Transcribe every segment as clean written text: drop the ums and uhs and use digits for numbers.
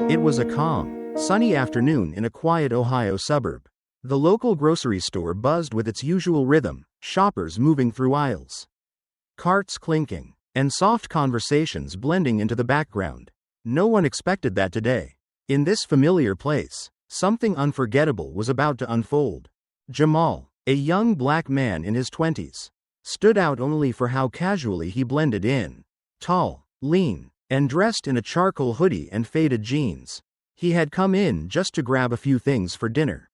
It was a calm, sunny afternoon in a quiet Ohio suburb. The local grocery store buzzed with its usual rhythm, shoppers moving through aisles, carts clinking, and soft conversations blending into the background. No one expected that today. In this familiar place, something unforgettable was about to unfold. Jamal, a young black man in his 20s, stood out only for how casually he blended in. Tall, lean, and dressed in a charcoal hoodie and faded jeans. He had come in just to grab a few things for dinner.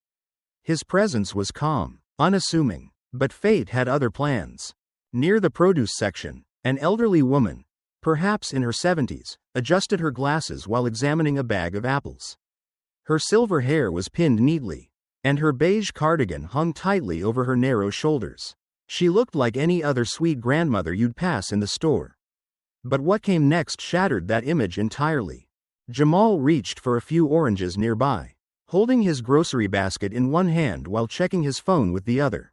His presence was calm, unassuming, but fate had other plans. Near the produce section, an elderly woman, perhaps in her 70s, adjusted her glasses while examining a bag of apples. Her silver hair was pinned neatly, and her beige cardigan hung tightly over her narrow shoulders. She looked like any other sweet grandmother you'd pass in the store. But what came next shattered that image entirely. Jamal reached for a few oranges nearby, holding his grocery basket in one hand while checking his phone with the other.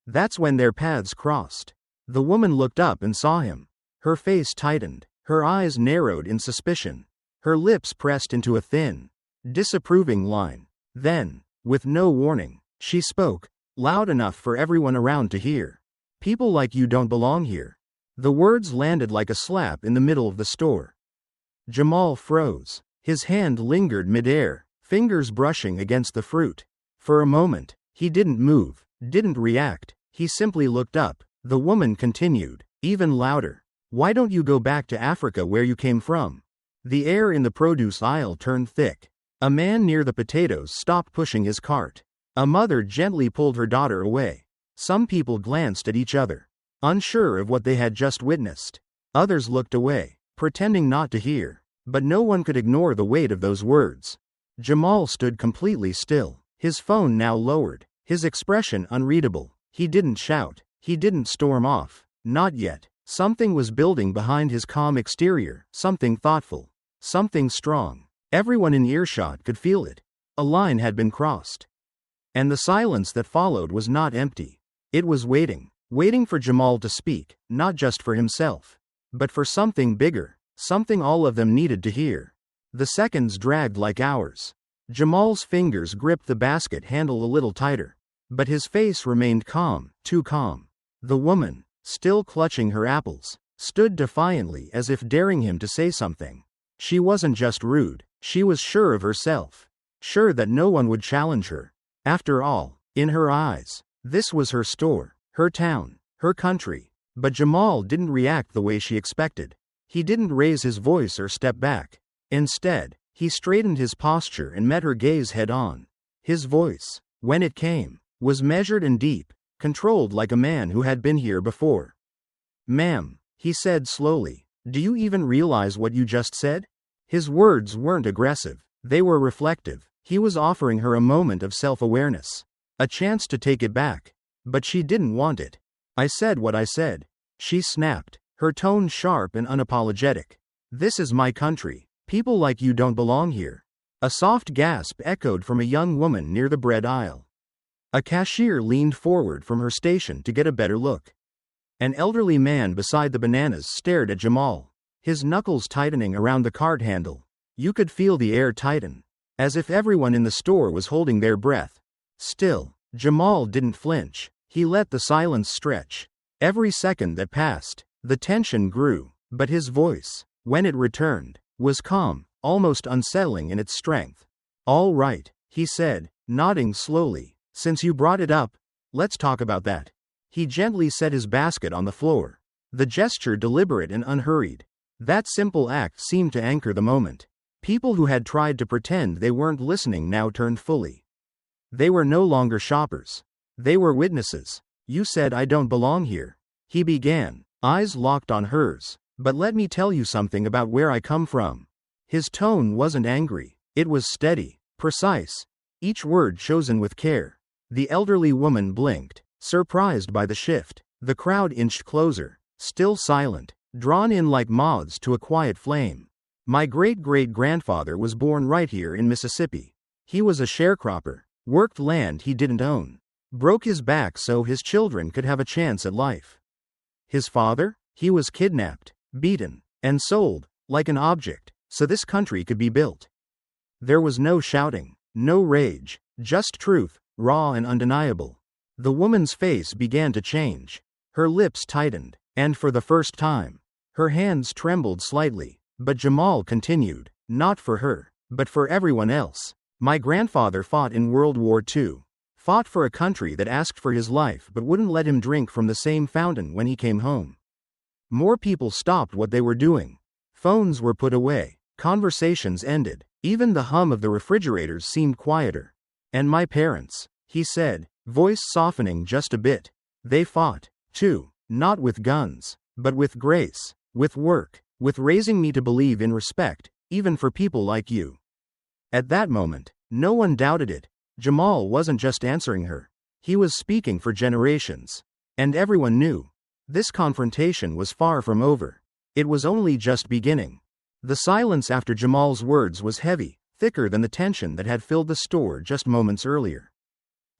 That's when their paths crossed. The woman looked up and saw him. Her face tightened, her eyes narrowed in suspicion, her lips pressed into a thin, disapproving line. Then, with no warning, she spoke, loud enough for everyone around to hear. "People like you don't belong here." The words landed like a slap in the middle of the store. Jamal froze. His hand lingered midair, fingers brushing against the fruit. For a moment, he didn't move, didn't react, he simply looked up. The woman continued, even louder. "Why don't you go back to Africa where you came from?" The air in the produce aisle turned thick. A man near the potatoes stopped pushing his cart. A mother gently pulled her daughter away. Some people glanced at each other, unsure of what they had just witnessed. Others looked away, pretending not to hear. But no one could ignore the weight of those words. Jamal stood completely still, his phone now lowered, his expression unreadable. He didn't shout. He didn't storm off. Not yet. Something was building behind his calm exterior, something thoughtful, something strong. Everyone in earshot could feel it. A line had been crossed. And the silence that followed was not empty. It was waiting for Jamal to speak, not just for himself, but for something bigger, something all of them needed to hear. The seconds dragged like hours. Jamal's fingers gripped the basket handle a little tighter, but his face remained calm, too calm. The woman, still clutching her apples, stood defiantly as if daring him to say something. She wasn't just rude, she was sure of herself, sure that no one would challenge her. After all, in her eyes, this was her store, her town, her country. But Jamal didn't react the way she expected. He didn't raise his voice or step back. Instead, he straightened his posture and met her gaze head on. His voice, when it came, was measured and deep, controlled like a man who had been here before. "Ma'am," he said slowly, "do you even realize what you just said?" His words weren't aggressive, they were reflective. He was offering her a moment of self-awareness, a chance to take it back. But she didn't want it. "I said what I said," she snapped, her tone sharp and unapologetic. "This is my country. People like you don't belong here." A soft gasp echoed from a young woman near the bread aisle. A cashier leaned forward from her station to get a better look. An elderly man beside the bananas stared at Jamal, his knuckles tightening around the cart handle. You could feel the air tighten, as if everyone in the store was holding their breath. Still, Jamal didn't flinch. He let the silence stretch. Every second that passed, the tension grew, but his voice, when it returned, was calm, almost unsettling in its strength. "All right," he said, nodding slowly. "Since you brought it up, let's talk about that." He gently set his basket on the floor, the gesture deliberate and unhurried. That simple act seemed to anchor the moment. People who had tried to pretend they weren't listening now turned fully. They were no longer shoppers. They were witnesses. "You said I don't belong here," he began, eyes locked on hers. "But let me tell you something about where I come from." His tone wasn't angry. It was steady, precise, each word chosen with care. The elderly woman blinked, surprised by the shift. The crowd inched closer, still silent, drawn in like moths to a quiet flame. "My great-great-grandfather was born right here in Mississippi. He was a sharecropper, worked land he didn't own, broke his back so his children could have a chance at life. His father? He was kidnapped, beaten, and sold, like an object, so this country could be built. There was no shouting, no rage, just truth, raw and undeniable. The woman's face began to change. Her lips tightened, and for the first time, her hands trembled slightly. But Jamal continued, not for her, but for everyone else. My grandfather fought in World War II. Fought for a country that asked for his life but wouldn't let him drink from the same fountain when he came home. More people stopped what they were doing. Phones were put away. Conversations ended. Even the hum of the refrigerators seemed quieter. And my parents, he said, voice softening just a bit. They fought, too, not with guns, but with grace, with work, with raising me to believe in respect, even for people like you. At that moment, no one doubted it. Jamal wasn't just answering her. He was speaking for generations. And everyone knew. This confrontation was far from over. It was only just beginning. The silence after Jamal's words was heavy, thicker than the tension that had filled the store just moments earlier.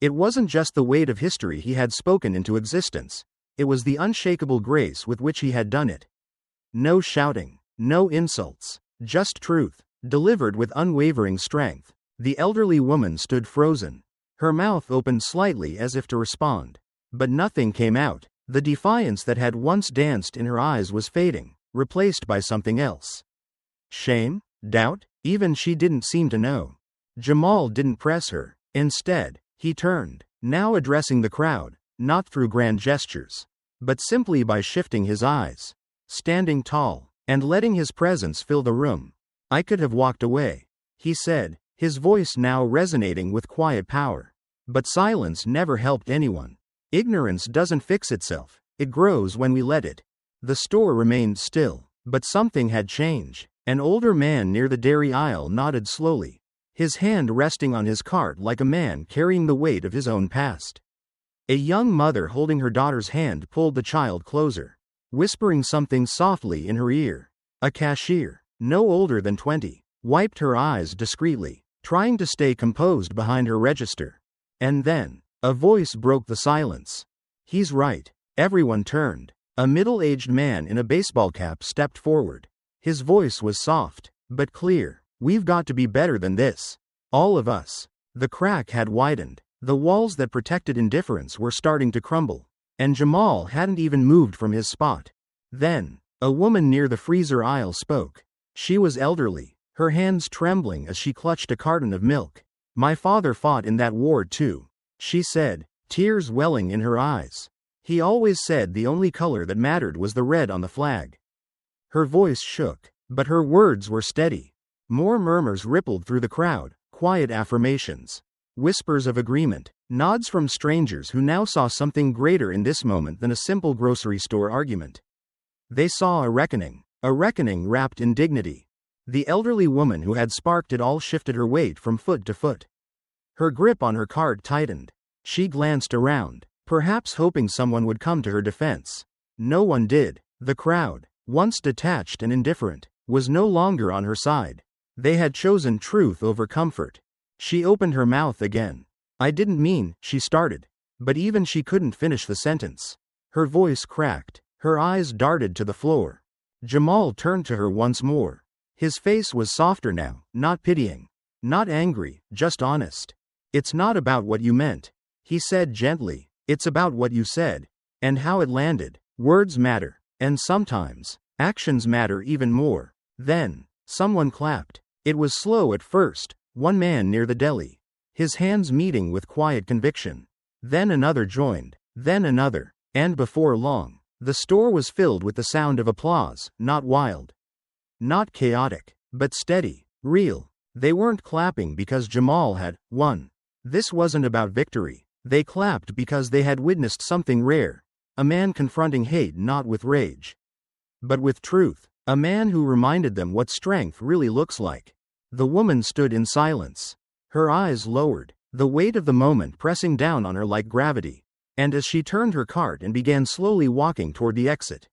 It wasn't just the weight of history he had spoken into existence. It was the unshakable grace with which he had done it. No shouting, no insults, just truth, delivered with unwavering strength. The elderly woman stood frozen. Her mouth opened slightly as if to respond. But nothing came out. The defiance that had once danced in her eyes was fading, replaced by something else. Shame? Doubt? Even she didn't seem to know. Jamal didn't press her. Instead, he turned, now addressing the crowd, not through grand gestures, but simply by shifting his eyes, standing tall, and letting his presence fill the room. I could have walked away, he said, his voice now resonating with quiet power. But silence never helped anyone. Ignorance doesn't fix itself, it grows when we let it. The store remained still, but something had changed. An older man near the dairy aisle nodded slowly, his hand resting on his cart like a man carrying the weight of his own past. A young mother holding her daughter's hand pulled the child closer, whispering something softly in her ear. A cashier, no older than 20, wiped her eyes discreetly, trying to stay composed behind her register. And then, a voice broke the silence. He's right. Everyone turned. A middle-aged man in a baseball cap stepped forward. His voice was soft, but clear. We've got to be better than this. All of us. The crack had widened. The walls that protected indifference were starting to crumble. And Jamal hadn't even moved from his spot. Then, a woman near the freezer aisle spoke. She was elderly, her hands trembling as she clutched a carton of milk. My father fought in that war too, she said, tears welling in her eyes. He always said the only color that mattered was the red on the flag. Her voice shook, but her words were steady. More murmurs rippled through the crowd, quiet affirmations, whispers of agreement, nods from strangers who now saw something greater in this moment than a simple grocery store argument. They saw a reckoning wrapped in dignity. The elderly woman who had sparked it all shifted her weight from foot to foot. Her grip on her cart tightened. She glanced around, perhaps hoping someone would come to her defense. No one did. The crowd, once detached and indifferent, was no longer on her side. They had chosen truth over comfort. She opened her mouth again. I didn't mean, she started. But even she couldn't finish the sentence. Her voice cracked. Her eyes darted to the floor. Jamal turned to her once more. His face was softer now, not pitying, not angry, just honest. It's not about what you meant, he said gently. It's about what you said, and how it landed. Words matter, and sometimes, actions matter even more. Then, someone clapped. It was slow at first, one man near the deli, his hands meeting with quiet conviction. Then another joined, then another, and before long, the store was filled with the sound of applause, not wild, not chaotic, but steady, real. They weren't clapping because Jamal had won. This wasn't about victory. They clapped because they had witnessed something rare, a man confronting hate not with rage, but with truth, a man who reminded them what strength really looks like. The woman stood in silence, her eyes lowered, the weight of the moment pressing down on her like gravity. And as she turned her cart and began slowly walking toward the exit,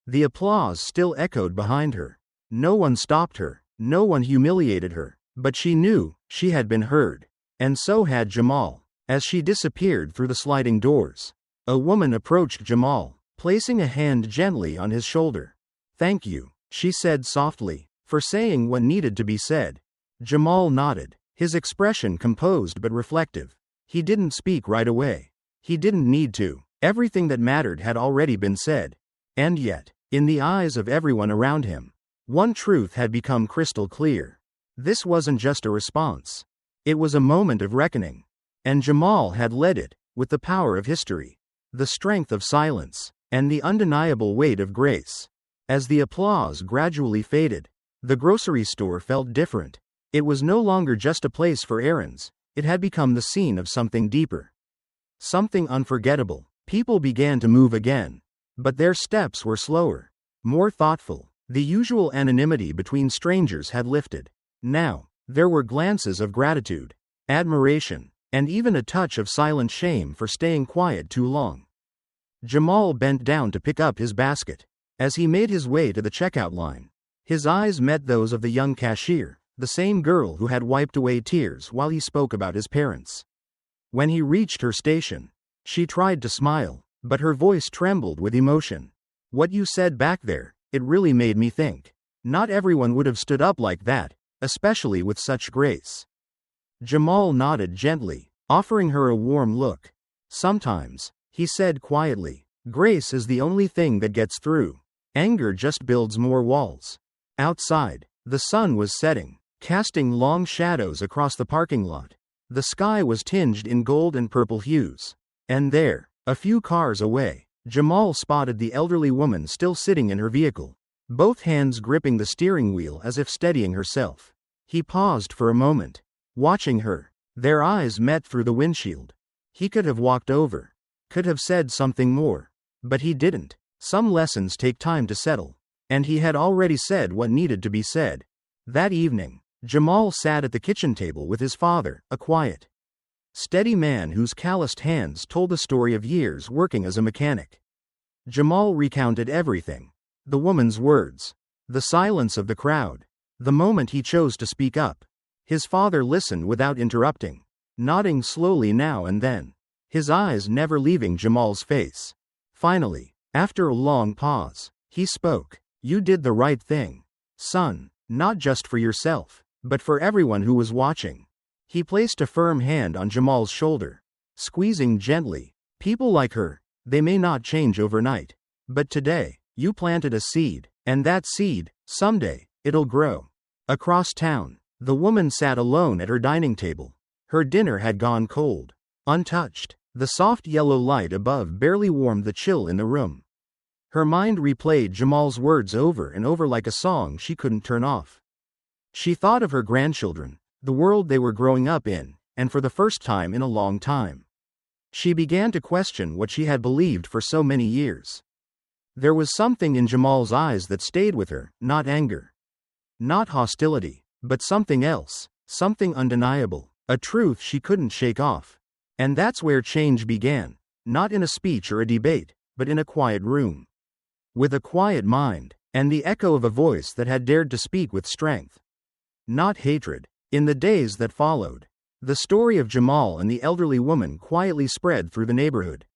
the applause still echoed behind her. No one stopped her, no one humiliated her, but she knew she had been heard. And so had Jamal. As she disappeared through the sliding doors, a woman approached Jamal, placing a hand gently on his shoulder. Thank you, she said softly, for saying what needed to be said. Jamal nodded, his expression composed but reflective. He didn't speak right away. He didn't need to. Everything that mattered had already been said. And yet, in the eyes of everyone around him, one truth had become crystal clear. This wasn't just a response. It was a moment of reckoning. And Jamal had led it, with the power of history, the strength of silence, and the undeniable weight of grace. As the applause gradually faded, the grocery store felt different. It was no longer just a place for errands, it had become the scene of something deeper. Something unforgettable. People began to move again. But their steps were slower, more thoughtful. The usual anonymity between strangers had lifted. Now, there were glances of gratitude, admiration, and even a touch of silent shame for staying quiet too long. Jamal bent down to pick up his basket. As he made his way to the checkout line, his eyes met those of the young cashier, the same girl who had wiped away tears while he spoke about his parents. When he reached her station, she tried to smile, but her voice trembled with emotion. "What you said back there, it really made me think. Not everyone would have stood up like that, especially with such grace." Jamal nodded gently, offering her a warm look. "Sometimes," he said quietly, "grace is the only thing that gets through. Anger just builds more walls." Outside, the sun was setting, casting long shadows across the parking lot. The sky was tinged in gold and purple hues. And there, a few cars away, Jamal spotted the elderly woman still sitting in her vehicle, both hands gripping the steering wheel as if steadying herself. He paused for a moment, watching her. Their eyes met through the windshield. He could have walked over, could have said something more, but he didn't. Some lessons take time to settle, and he had already said what needed to be said. That evening, Jamal sat at the kitchen table with his father, a quiet, steady man whose calloused hands told the story of years working as a mechanic. Jamal recounted everything. The woman's words, the silence of the crowd, the moment he chose to speak up. His father listened without interrupting, nodding slowly now and then, his eyes never leaving Jamal's face. Finally, after a long pause, he spoke. "You did the right thing, son, not just for yourself, but for everyone who was watching." He placed a firm hand on Jamal's shoulder, squeezing gently. "People like her, they may not change overnight. But today, you planted a seed, and that seed, someday, it'll grow." Across town, the woman sat alone at her dining table. Her dinner had gone cold, untouched. The soft yellow light above barely warmed the chill in the room. Her mind replayed Jamal's words over and over like a song she couldn't turn off. She thought of her grandchildren, the world they were growing up in, and for the first time in a long time, she began to question what she had believed for so many years. There was something in Jamal's eyes that stayed with her, not anger, not hostility, but something else, something undeniable, a truth she couldn't shake off. And that's where change began, not in a speech or a debate, but in a quiet room, with a quiet mind, and the echo of a voice that had dared to speak with strength, not hatred. In the days that followed, the story of Jamal and the elderly woman quietly spread through the neighborhood.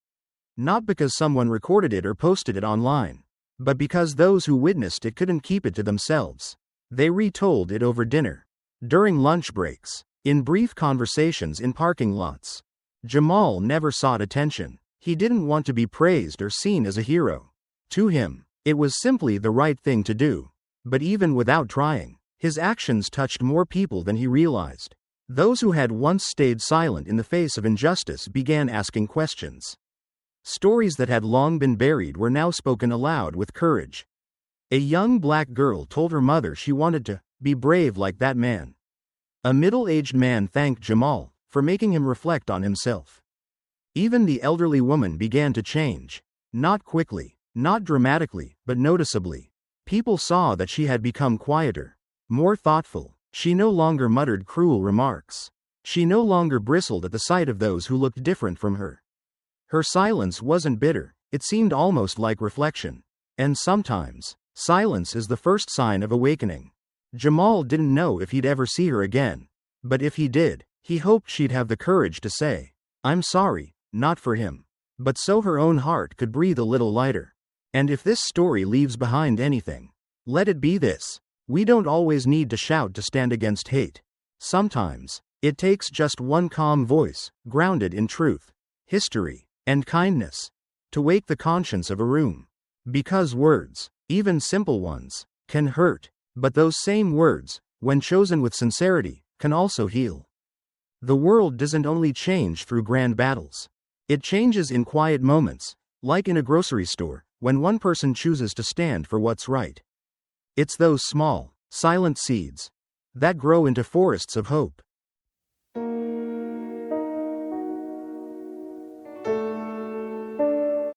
Not because someone recorded it or posted it online, but because those who witnessed it couldn't keep it to themselves. They retold it over dinner, during lunch breaks, in brief conversations in parking lots. Jamal never sought attention. He didn't want to be praised or seen as a hero. To him, it was simply the right thing to do. But even without trying, his actions touched more people than he realized. Those who had once stayed silent in the face of injustice began asking questions. Stories that had long been buried were now spoken aloud with courage. A young black girl told her mother she wanted to be brave like that man. A middle-aged man thanked Jamal for making him reflect on himself. Even the elderly woman began to change. Not quickly, not dramatically, but noticeably. People saw that she had become quieter, more thoughtful. She no longer muttered cruel remarks. She no longer bristled at the sight of those who looked different from her. Her silence wasn't bitter, it seemed almost like reflection. And sometimes, silence is the first sign of awakening. Jamal didn't know if he'd ever see her again. But if he did, he hoped she'd have the courage to say, "I'm sorry," not for him, but so her own heart could breathe a little lighter. And if this story leaves behind anything, let it be this. We don't always need to shout to stand against hate. Sometimes, it takes just one calm voice, grounded in truth, history, and kindness, to wake the conscience of a room. Because words, even simple ones, can hurt, but those same words, when chosen with sincerity, can also heal. The world doesn't only change through grand battles. It changes in quiet moments, like in a grocery store, when one person chooses to stand for what's right. It's those small, silent seeds that grow into forests of hope.